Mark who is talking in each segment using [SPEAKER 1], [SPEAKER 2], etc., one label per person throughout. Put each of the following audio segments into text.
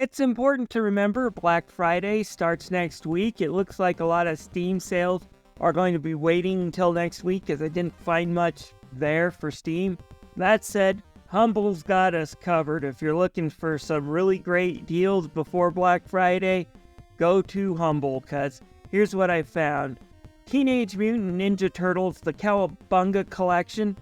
[SPEAKER 1] It's important to remember Black Friday starts next week. It looks like a lot of Steam sales are going to be waiting until next week as I didn't find much there for Steam. That said, Humble's got us covered. If you're looking for some really great deals before Black Friday, go to Humble, because here's what I found. Teenage Mutant Ninja Turtles, the Cowabunga collection,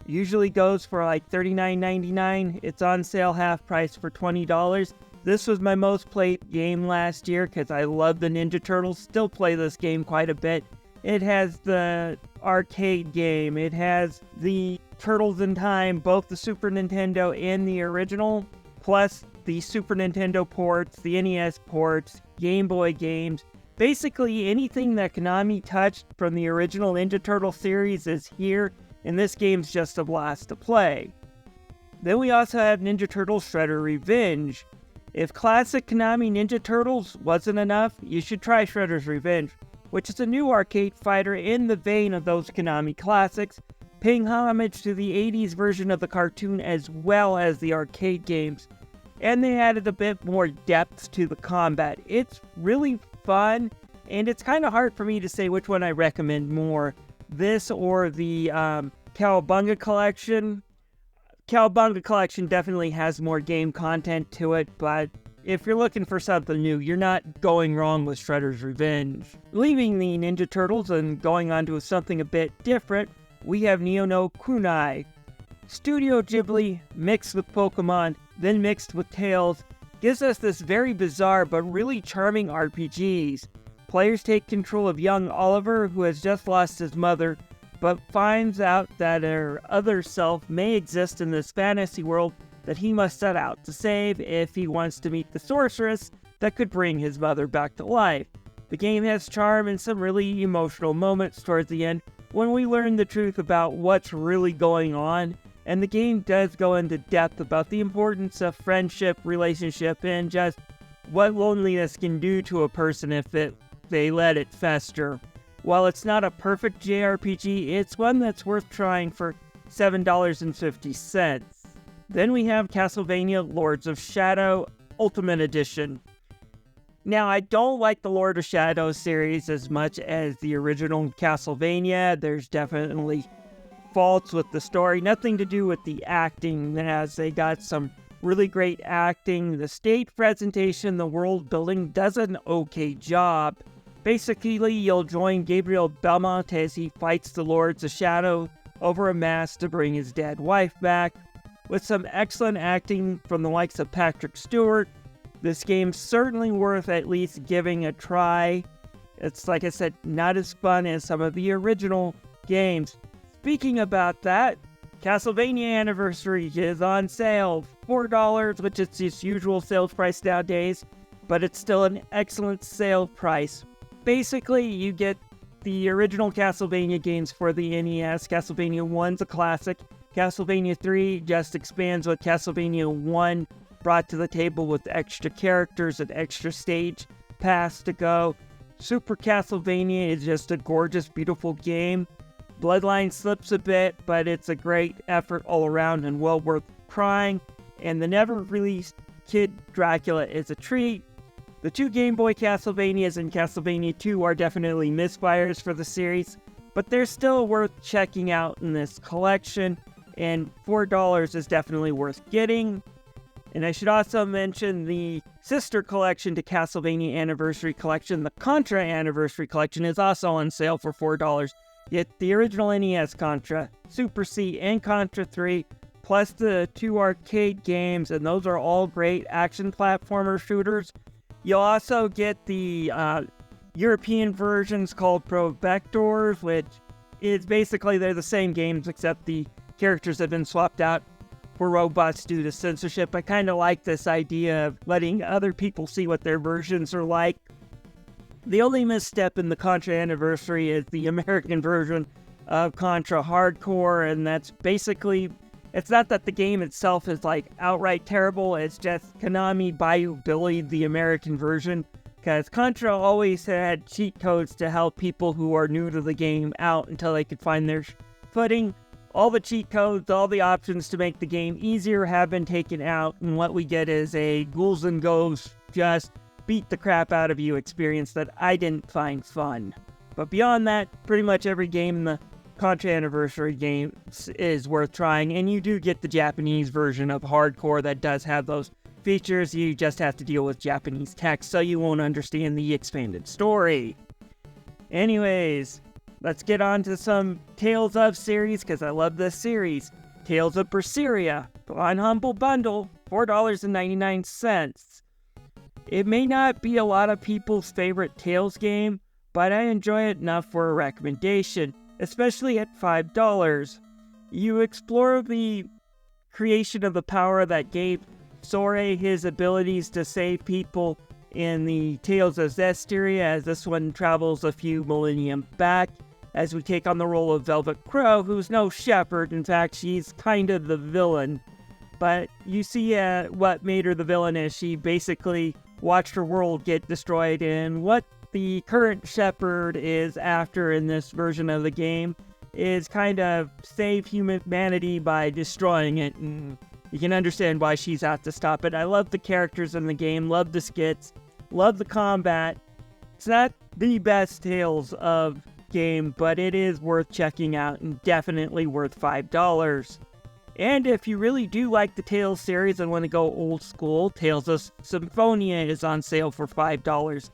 [SPEAKER 1] usually goes for like $39.99. It's on sale half price for $20. This was my most played game last year because I love the Ninja Turtles. Still play this game quite a bit. It has the arcade game. It has the Turtles in Time, both the Super Nintendo and the original, plus the Super Nintendo ports, the NES ports, Game Boy games. Basically, anything that Konami touched from the original Ninja Turtle series is here, and this game's just a blast to play. Then we also have Ninja Turtles Shredder Revenge. If classic Konami Ninja Turtles wasn't enough, you should try Shredder's Revenge, which is a new arcade fighter in the vein of those Konami classics, paying homage to the 80s version of the cartoon as well as the arcade games. And they added a bit more depth to the combat. It's really fun, and it's kind of hard for me to say which one I recommend more, this or the Cowabunga collection. Cowabunga collection definitely has more game content to it, but if you're looking for something new, you're not going wrong with Shredder's Revenge. Leaving the Ninja Turtles and going on to something a bit different, we have No Kunai. Studio Ghibli mixed with Pokemon, then mixed with Tales, gives us this very bizarre but really charming RPGs. Players take control of young Oliver, who has just lost his mother, but finds out that her other self may exist in this fantasy world that he must set out to save if he wants to meet the sorceress that could bring his mother back to life. The game has charm and some really emotional moments towards the end when we learn the truth about what's really going on, and the game does go into depth about the importance of friendship, relationship, and just what loneliness can do to a person if they let it fester. While it's not a perfect JRPG, it's one that's worth trying for $7.50. Then we have Castlevania Lords of Shadow Ultimate Edition. Now, I don't like the Lord of Shadow series as much as the original Castlevania. There's definitely faults with the story, nothing to do with the acting, as they got some really great acting. The stage presentation, the world building does an okay job. Basically, you'll join Gabriel Belmont as he fights the Lords of Shadow over a mask to bring his dead wife back. With some excellent acting from the likes of Patrick Stewart, this game's certainly worth at least giving a try. It's, like I said, not as fun as some of the original games. Speaking about that, Castlevania Anniversary is on sale, $4, which is its usual sales price nowadays, but it's still an excellent sale price. Basically, you get the original Castlevania games for the NES. Castlevania 1's a classic. Castlevania 3 just expands what Castlevania 1 brought to the table with extra characters and extra stage paths to go. Super Castlevania is just a gorgeous, beautiful game. Bloodline slips a bit, but it's a great effort all around and well worth trying. And the never-released Kid Dracula is a treat. The two Game Boy Castlevanias and Castlevania 2 are definitely misfires for the series, but they're still worth checking out in this collection, and $4 is definitely worth getting. And I should also mention the sister collection to Castlevania Anniversary Collection, the Contra Anniversary Collection, is also on sale for $4. Yet the original NES Contra, Super C, and Contra 3, plus the two arcade games, and those are all great action platformer shooters. You'll also get the European versions called Pro Vectors, which is basically they're the same games except the characters have been swapped out for robots due to censorship. I kind of like this idea of letting other people see what their versions are like. The only misstep in the Contra Anniversary is the American version of Contra Hardcore, and that's basically, it's not that the game itself is like outright terrible, it's just Konami Bayou Billied the American version, because Contra always had cheat codes to help people who are new to the game out until they could find their footing. All the cheat codes, all the options to make the game easier have been taken out, and what we get is a ghouls and ghosts just beat the crap out of you experience that I didn't find fun. But beyond that, pretty much every game in the Contra Anniversary games is worth trying, and you do get the Japanese version of Hardcore that does have those features. You just have to deal with Japanese text, so you won't understand the expanded story. Anyways, let's get on to some Tales of series, because I love this series. Tales of Berseria, on Humble Bundle, $4.99. It may not be a lot of people's favorite Tales game, but I enjoy it enough for a recommendation, especially at $5. You explore the creation of the power that gave Sora his abilities to save people in the Tales of Zestiria, as this one travels a few millennium back, as we take on the role of Velvet Crow, who's no shepherd. In fact, she's kind of the villain. But you see what made her the villain is she basically watched her world get destroyed, and what the current shepherd is after in this version of the game is kind of save humanity by destroying it, and you can understand why she's out to stop it. I love the characters in the game, love the skits, love the combat. It's not the best Tales of game, but it is worth checking out and definitely worth $5. And if you really do like the Tales series and want to go old school, Tales of Symphonia is on sale for $5.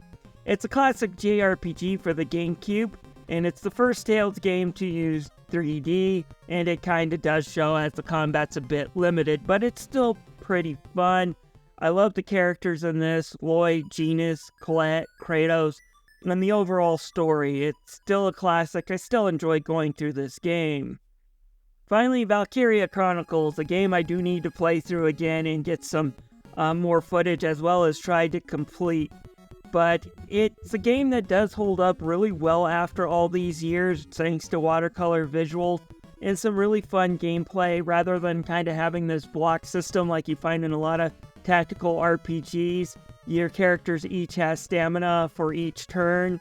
[SPEAKER 1] It's a classic JRPG for the GameCube, and it's the first Tales game to use 3D, and it kinda does show as the combat's a bit limited, but it's still pretty fun. I love the characters in this, Lloyd, Genis, Colette, Kratos, and the overall story. It's still a classic. I still enjoy going through this game. Finally, Valkyria Chronicles, a game I do need to play through again and get some more footage, as well as try to complete. But it's a game that does hold up really well after all these years, thanks to watercolor visuals and some really fun gameplay, rather than kind of having this block system like you find in a lot of tactical RPGs. Your characters each has stamina for each turn.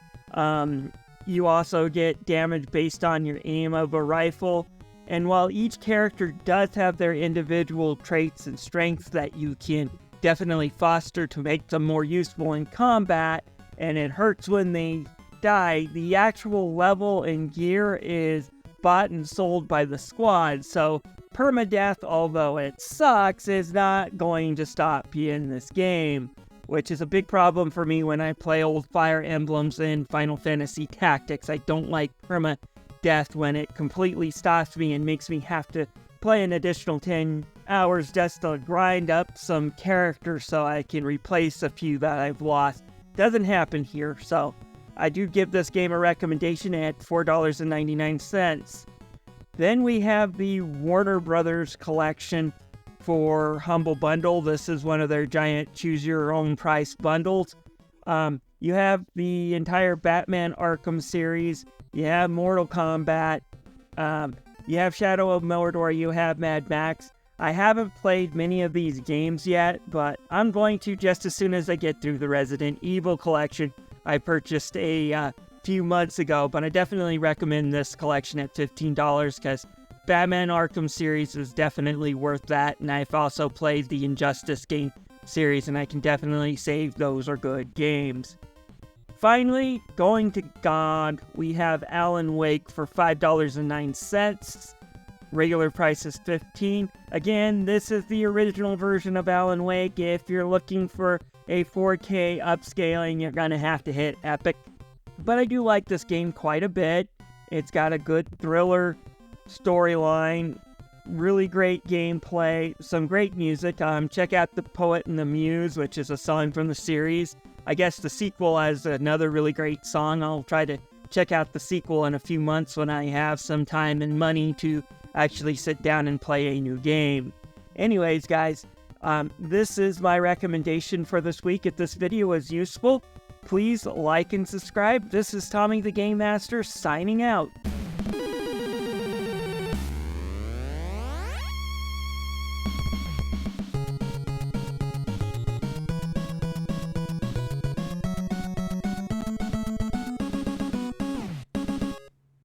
[SPEAKER 1] You also get damage based on your aim of a rifle. And while each character does have their individual traits and strengths that you can definitely foster to make them more useful in combat, and it hurts when they die, the actual level and gear is bought and sold by the squad, so permadeath, although it sucks, is not going to stop you in this game, which is a big problem for me when I play old Fire Emblems and Final Fantasy Tactics. I don't like permadeath when it completely stops me and makes me have to play an additional 10 hours just to grind up some characters so I can replace a few that I've lost. Doesn't happen here, so I do give this game a recommendation at $4.99. Then we have the Warner Brothers collection for Humble Bundle. This is one of their giant choose-your-own-price bundles. You have the entire Batman Arkham series, you have Mortal Kombat, you have Shadow of Mordor, you have Mad Max. I haven't played many of these games yet, but I'm going to just as soon as I get through the Resident Evil collection I purchased a few months ago, but I definitely recommend this collection at $15 because Batman Arkham series is definitely worth that, and I've also played the Injustice game series, and I can definitely say those are good games. Finally, going to God, we have Alan Wake for $5.09. Regular price is $15. Again, this is the original version of Alan Wake. If you're looking for a 4K upscaling, you're gonna have to hit Epic. But I do like this game quite a bit. It's got a good thriller storyline, really great gameplay, some great music. Check out The Poet and the Muse, which is a song from the series. I guess the sequel has another really great song. I'll try to check out the sequel in a few months when I have some time and money to actually sit down and play a new game. Anyways, guys, this is my recommendation for this week. If this video was useful, please like and subscribe. This is Tommy the Game Master signing out.